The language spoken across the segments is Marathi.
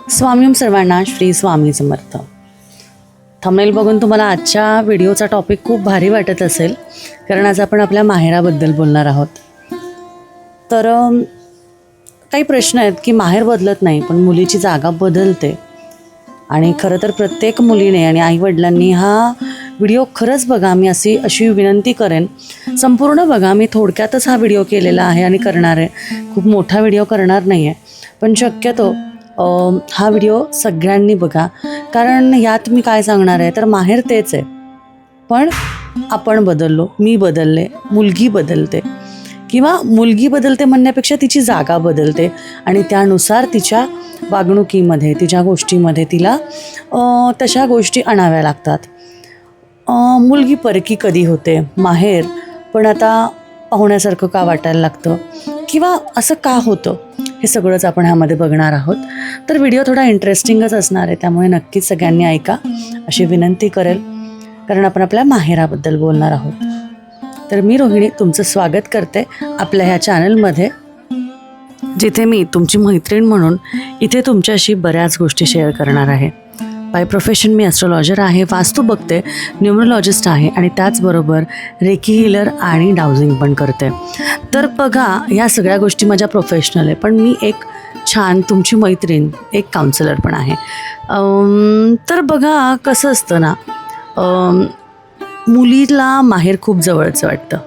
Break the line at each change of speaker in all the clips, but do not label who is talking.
स्वामी सर्वांना श्री स्वामी समर्थ. थंबनेल बघून तुम्हाला आजच्या व्हिडिओचा टॉपिक खूप भारी वाटत असेल, कारण आज आपण आपल्या माहेराबद्दल बोलणार आहोत. तर काही प्रश्न आहेत की माहेर बदलत नाही पण मुलीची जागा बदलते. आणि खरं तर प्रत्येक मुलीने आणि आईवडिलांनी हा व्हिडिओ खरंच बघा. मी अशी विनंती करेन, संपूर्ण बघा. मी थोडक्यातच हा व्हिडिओ केलेला आहे आणि करणार आहे. खूप मोठा व्हिडिओ करणार नाही आहे, पण शक्यतो हा व्हिडिओ सगळ्यांनी बघा. कारण यात मी काय सांगणार आहे तर माहेर तेच आहे, पण आपण बदललो, मी बदलले, मुलगी बदलते किंवा मुलगी बदलते म्हणण्यापेक्षा तिची जागा बदलते आणि त्यानुसार तिच्या वागणुकीमध्ये, तिच्या गोष्टीमध्ये तिला तशा गोष्टी आणाव्या लागतात. मुलगी परकी कधी होते, माहेर पण आता पाहुण्यासारखं का वाटायला लागतं किंवा असं का होतं, हे सगळंच आपण ह्यामध्ये बघणार आहोत. तर व्हिडिओ थोडा इंटरेस्टिंगच असणार आहे, त्यामुळे नक्कीच सगळ्यांनी ऐका अशी विनंती करेल, कारण आपण आपल्या माहेराबद्दल बोलणार आहोत. तर मी रोहिणी तुमचं स्वागत करते आपल्या ह्या चॅनलमध्ये, जिथे मी तुमची मैत्रीण म्हणून इथे तुमच्याशी बऱ्याच गोष्टी शेअर करणार आहे. बाय प्रोफेशन मी ॲस्ट्रोलॉजर आहे, वास्तू बघते, न्यूमरोलॉजिस्ट आहे आणि त्याचबरोबर रेकी हीलर आणि डाउजिंग पण करते. तर बघा, ह्या सगळ्या गोष्टी माझ्या प्रोफेशनल आहे, पण मी एक छान तुमची मैत्रीण, एक काउन्सिलर पण आहे. तर बघा कसं असतं ना, मुलीला माहेर खूप जवळचं वाटतं,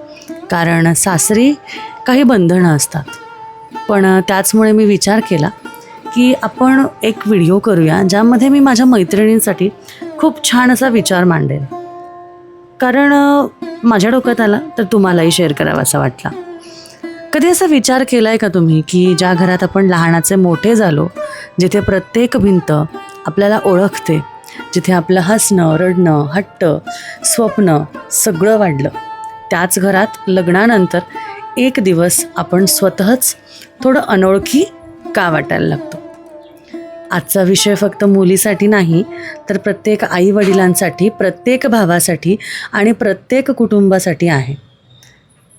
कारण सासरी काही बंधनं असतात. पण त्याचमुळे मी विचार केला की आपण एक व्हिडिओ करूया ज्यामध्ये मी माझ्या मैत्रिणींसाठी खूप छान असा विचार मांडेन, कारण माझ्या डोक्यात आला तर तुम्हालाही शेअर करावा असा वाटला. कधी असा विचार केला आहे का तुम्ही की ज्या घरात आपण लहानाचे मोठे झालो, जिथे प्रत्येक भिंत आपल्याला ओळखते, जिथे आपलं हसणं, रडणं, हट्ट, स्वप्न सगळं वाढलं, त्याच घरात लग्नानंतर एक दिवस आपण स्वतःच थोडं अनोळखी का वाटायला लागतो. आजचा विषय फक्त मुलीसाठी नाही, तर प्रत्येक आईवडिलांसाठी, प्रत्येक भावासाठी आणि प्रत्येक कुटुंबासाठी आहे.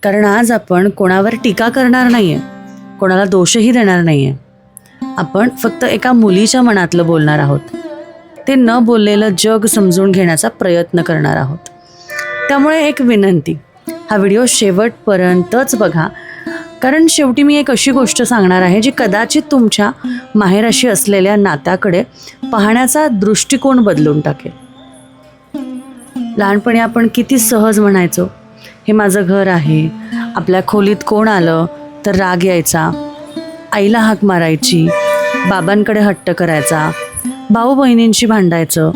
कारण आज आपण कोणावर टीका करणार नाही आहे, कोणाला दोषही देणार नाही आहे. आपण फक्त एका मुलीच्या मनातलं बोलणार आहोत, ते न बोललेलं जग समजून घेण्याचा प्रयत्न करणार आहोत. त्यामुळे एक विनंती, हा व्हिडिओ शेवटपर्यंतच बघा, कारण शेवटी मी एक अशी गोष्ट सांगणार आहे जी कदाचित तुमच्या माहेराशी असलेल्या नात्याकडे पाहण्याचा दृष्टिकोन बदलून टाकेल. लहानपणी आपण किती सहज म्हणायचो, हे माझं घर आहे. आपल्या खोलीत कोण आलं तर राग यायचा, आईला हाक मारायची, बाबांकडे हट्ट करायचा, भाऊ बहिणींशी भांडायचं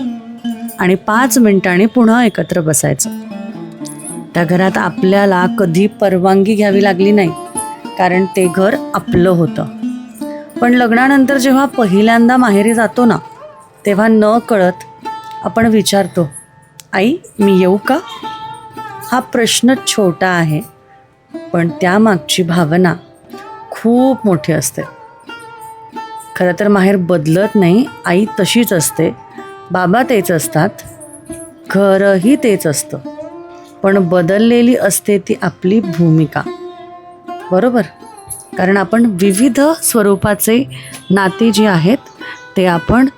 आणि 5 मिनिटांनी पुन्हा एकत्र बसायचं. त्या घरात आपल्याला कधी परवानगी घ्यावी लागली नाही, कारण ते घर आपलं होतं. पण लग्नानंतर जेव्हा पहिल्यांदा माहेरी जातो ना, तेव्हा न कळत आपण विचारतो, आई मी येऊ का? हा प्रश्न छोटा आहे, पण त्यामागची भावना खूप मोठी असते. खरं तर माहेर बदलत नाही, आई तशीच असते, बाबा तेच असतात, घरही तेच असतं, पण बदललेली असते ती आपली भूमिका. बरोबर? कारण आपण विविध स्वरूपाचे नाते जे आहेत ते आपण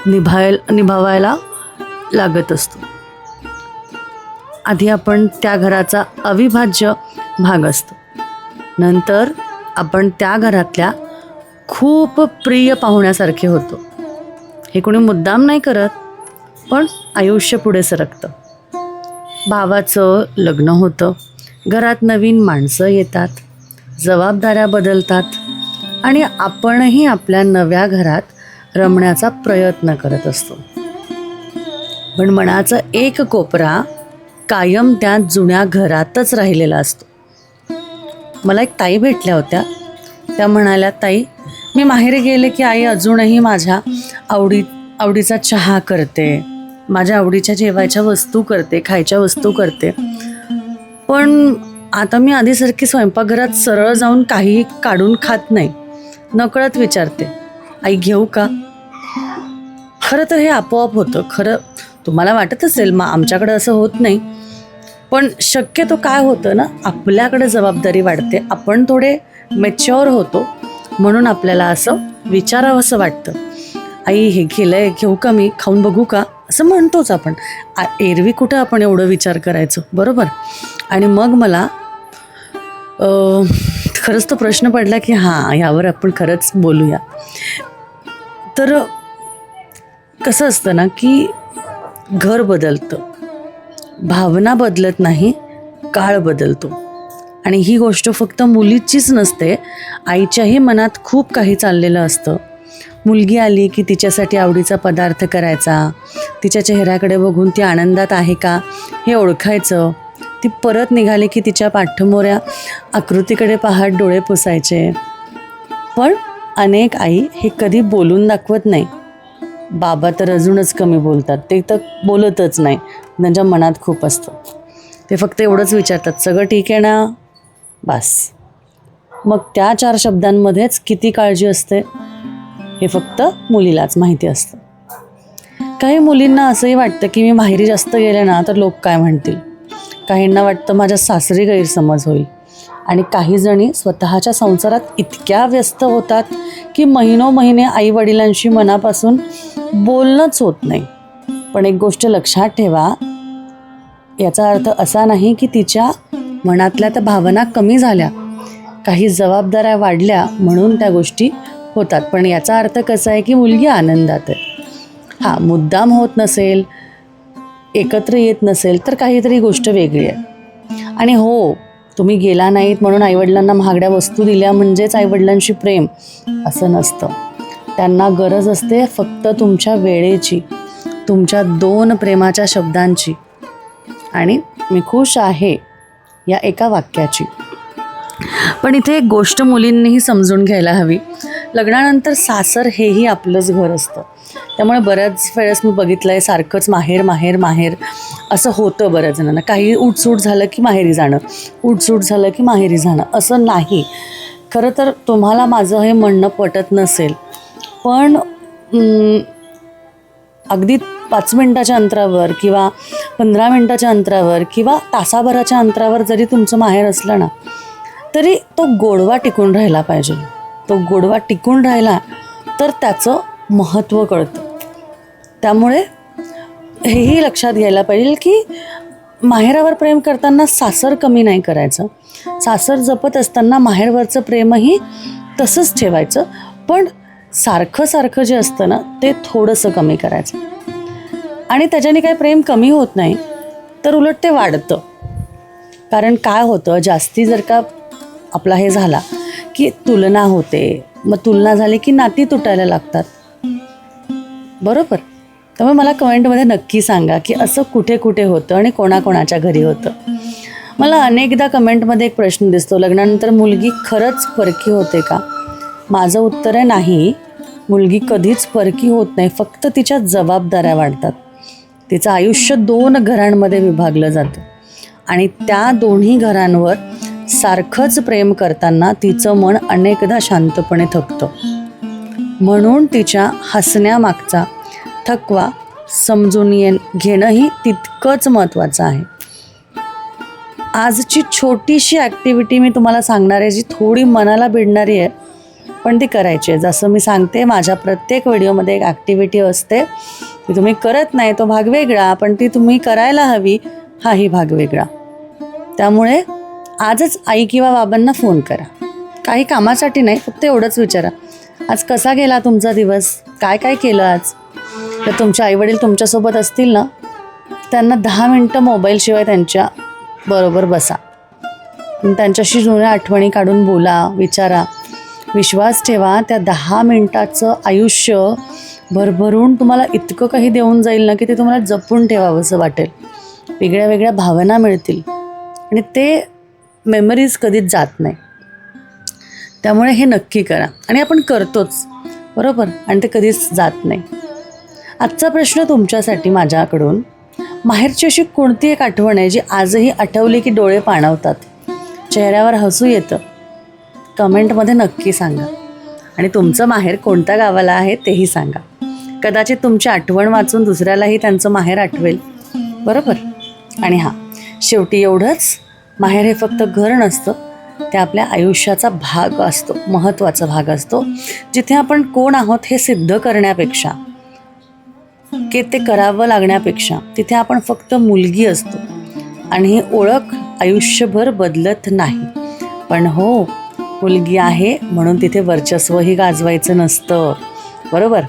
निभावायला लागत असतो. आधी आपण त्या घराचा अविभाज्य भाग असतो, नंतर आपण त्या घरातल्या खूप प्रिय पाहुण्यासारखे होतो. हे कोणी मुद्दाम नाही करत, पण आयुष्य पुढे सरकतं. भावाचं लग्न होतं, घरात नवीन माणसं येतात, जबाबदाऱ्या बदलतात आणि आपणही आपल्या नव्या घरात रमण्याचा प्रयत्न करत असतो. पण मनाचा एक कोपरा कायम त्या जुन्या घरातच राहिलेला असतो. मला एक ताई भेटल्या होत्या, त्या म्हणाल्या, ताई मी माहेरी गेले की आई अजूनही माझ्या आवडीचा चहा करते, माझ्या आवडीच्या जेवायच्या वस्तू करते, खायच्या वस्तू करते, पण आता मी आधीसारखी स्वयंपाकघरात सरळ जाऊन काही काढून खात नाही. नकळत विचारते, आई घेऊ का? खरं तर हे आपोआप होतं. खरं तुम्हाला वाटत असेल आमच्याकडं असं होत नाही, पण शक्यतो काय होतं ना, आपल्याकडे जबाबदारी वाढते, आपण थोडे मॅच्युअर होतो म्हणून आपल्याला असं विचारावंसं वाटतं. आई हे केलंय, घेऊ का मी, खाऊन बघू का, असं म्हणतोच आपण. एरवी कुठं आपण एवढं विचार करायचो, बरोबर. आणि मग मला खरंच तो प्रश्न पडला की हां, ह्यावर आपण खरंच बोलूया. तर कसं असतं ना की घर बदलतं, भावना बदलत नाही, काळ बदलतो. आणि ही गोष्ट फक्त मुलीचीच नसते, आईच्याही मनात खूप काही चाललेलं असतं. मुलगी आली की तिच्यासाठी आवडीचा पदार्थ करायचा, तिच्या चेहऱ्याकडे बघून ती आनंदात आहे का हे ओळखायचं. ती परत निघाली की तिच्या पाठमोऱ्या आकृतीकडे पाहत डोळे पुसायचे. पण अनेक आई हे कधी बोलून दाखवत नाही. बाबा तर अजूनच कमी बोलतात, ते तर बोलतच नाही, त्यांच्या मनात खूप असतं. ते फक्त एवढंच विचारतात, सगळं ठीक आहे ना, बस. मग त्या 4 शब्दांमध्येच किती काळजी असते हे फक्त मुलीलाच माहिती असतं. काही मुलींना असंही वाटतं की मी माहेरी जास्त गेले ना तर लोक काय म्हणतील. काहींना वाटतं माझ्या सासरी गैरसमज होईल. आणि काही जणी स्वतःच्या संसारात इतक्या व्यस्त होतात की महिनोमहिने आईवडिलांशी मनापासून बोलणंच होत नाही. पण एक गोष्ट लक्षात ठेवा, याचा अर्थ असा नाही की तिच्या मनातल्या त्या भावना कमी झाल्या. काही जबाबदाऱ्या वाढल्या म्हणून त्या गोष्टी होतात. पण याचा अर्थ कसा आहे की मुलगी आनंदात आहे. हां, मुद्दाम होत नसेल, एकत्र येत नसेल तर काहीतरी गोष्ट वेगळी आहे. आणि हो, तुम्ही गेला नाहीत म्हणून आईवडिलांना महागड्या वस्तू दिल्या म्हणजेच आईवडिलांशी प्रेम, असं नसतं. त्यांना गरज असते फक्त तुमच्या वेळेची, तुमच्या 2 प्रेमाच्या शब्दांची आणि मी खुश आहे या एका वाक्याची. पण इथे एक गोष्ट मुलींनीही समजून घ्यायला हवी, लग्नानंतर सासर हेही आपलंच घर असतं. त्यामुळे बऱ्याच वेळेस मी बघितलं आहे सारखंच माहेर माहेर माहेर असं होतं बऱ्याच जणांना. काही उठसूट झालं की माहेरी जाणं, उठसूट झालं की माहेरी जाणं, असं नाही. खरं तर तुम्हाला माझं हे म्हणणं पटत नसेल, पण अगदी 5 मिनटाच्या अंतरावर किंवा 15 मिनटाच्या अंतरावर किंवा तासाभराच्या अंतरावर जरी तुमचं माहेर असलं ना तरी तो गोडवा टिकून राहिला पाहिजे. तो गोडवा टिकून राहिला तर त्याचं महत्त्व कळतं. त्यामुळे हेही लक्षात घ्यायला पाहिजे की माहेरावर प्रेम करताना सासर कमी नाही करायचं. सासर जपत असताना माहेरवरचं प्रेमही तसंच ठेवायचं, पण सारखं सारखं जे असतं ना ते थोडंसं कमी करायचं. आणि त्याच्याने काही प्रेम कमी होत नाही तर उलट ते वाढतं. कारण काय होतं, जास्ती जर का आपला हे झाला की तुलना होते, मग तुलना झाली की नाती तुटायला लागतात, बरोबर. त्यामुळे मला कमेंटमध्ये नक्की सांगा की असं कुठे कुठे होतं आणि कोणाकोणाच्या घरी होतं. मला अनेकदा कमेंटमध्ये एक प्रश्न दिसतो, लग्नानंतर मुलगी खरंच परकी होते का? माझं उत्तर आहे नाही, मुलगी कधीच परकी होत नाही, फक्त तिच्या जबाबदाऱ्या वाढतात. तिचं आयुष्य 2 घरांमध्ये विभागलं जातं आणि त्या दोन्ही घरांवर सारखंच प्रेम करताना तिचं मन अनेकदा शांतपणे थकतं. म्हणून तिच्या हसण्यामागचा थकवा समजून घेणंही तितकंच महत्त्वाचं आहे. आजची छोटीशी ॲक्टिव्हिटी मी तुम्हाला सांगणार आहे, जी थोडी मनाला भिडणारी आहे, पण ती करायची आहे. जसं मी सांगते, माझ्या प्रत्येक व्हिडिओमध्ये एक ॲक्टिव्हिटी असते, ती तुम्ही करत नाही तो भाग वेगळा, पण ती तुम्ही करायला हवी हाही भाग वेगळा. त्यामुळे आजच आई किंवा बाबांना फोन करा. काही कामासाठी नाही, फक्त एवढंच विचारा, आज कसा गेला तुमचा दिवस, काय काय केलं आज. तर तुमचे आईवडील तुमच्यासोबत असतील ना, त्यांना 10 मिनटं मोबाईलशिवाय त्यांच्या बरोबर बसा, त्यांच्याशी जुन्या आठवणी काढून बोला, विचारा. विश्वास ठेवा, त्या 10 मिनटाचं आयुष्य भरभरून तुम्हाला इतकं काही देऊन जाईल ना की ते तुम्हाला जपून ठेवावंसं वाटेल. वेगळ्या वेगळ्या भावना मिळतील आणि ते मेमरीज कधीच जात नाही. त्यामुळे हे नक्की करा आणि आपण करतोच, बरोबर, आणि ते कधीच जात नाही. आजचा प्रश्न तुमच्यासाठी माझ्याकडून, माहेरची अशी कोणती एक आठवण आहे जी आजही आठवली की डोळे पाणावतात, चेहऱ्यावर हसू येतं? कमेंटमध्ये नक्की सांगा. आणि तुमचं माहेर कोणत्या गावाला आहे तेही सांगा. कदाचित तुमची आठवण वाचून दुसऱ्यालाही त्यांचं माहेर आठवेल, बरोबर. आणि हां, शेवटी एवढंच, माहेर हे फक्त घर नसतं, ते आपल्या आयुष्याचा भाग असतो, महत्त्वाचा भाग असतो, जिथे आपण कोण आहोत हे सिद्ध करण्यापेक्षा, की ते करावं लागण्यापेक्षा तिथे आपण फक्त मुलगी असतो आणि ही ओळख आयुष्यभर बदलत नाही. पण हो, मुलगी आहे म्हणून तिथे वर्चस्वही गाजवायचं नसतं, बरोबर?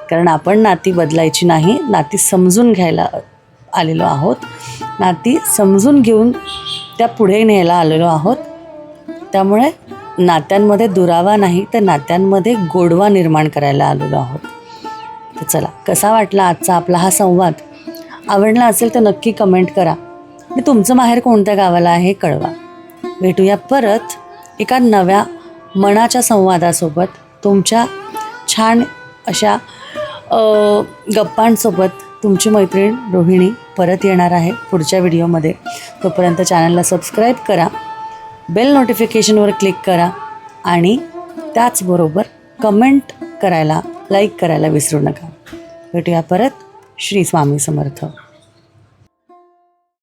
कारण आपण नाती बदलायची नाही, नाती समजून घ्यायला आलेलो आहोत, नाती समजून घेऊन त्या पुढे न्यायला आलेलो आहोत. त्यामुळे नात्यांमध्ये दुरावा नाही तर नात्यांमध्ये गोडवा निर्माण करायला आलेलो आहोत. तर चला, कसा वाटला आजचा आपला हा संवाद? आवडला असेल तर नक्की कमेंट करा आणि तुमचं माहेर कोणत्या गावाला आहे कळवा. भेटूया परत एका नव्या मनाच्या संवादासोबत, तुमच्या छान अशा गप्पांसोबत. तुमची मैत्रीण रोहिणी परत येणार आहे पुढच्या व्हिडिओमध्ये. तोपर्यंत चॅनलला सबस्क्राईब करा, बेल नोटिफिकेशनवर क्लिक करा आणि त्याचबरोबर कमेंट करायला, लाईक करायला विसरू नका. भेटूया परत. श्री स्वामी समर्थ.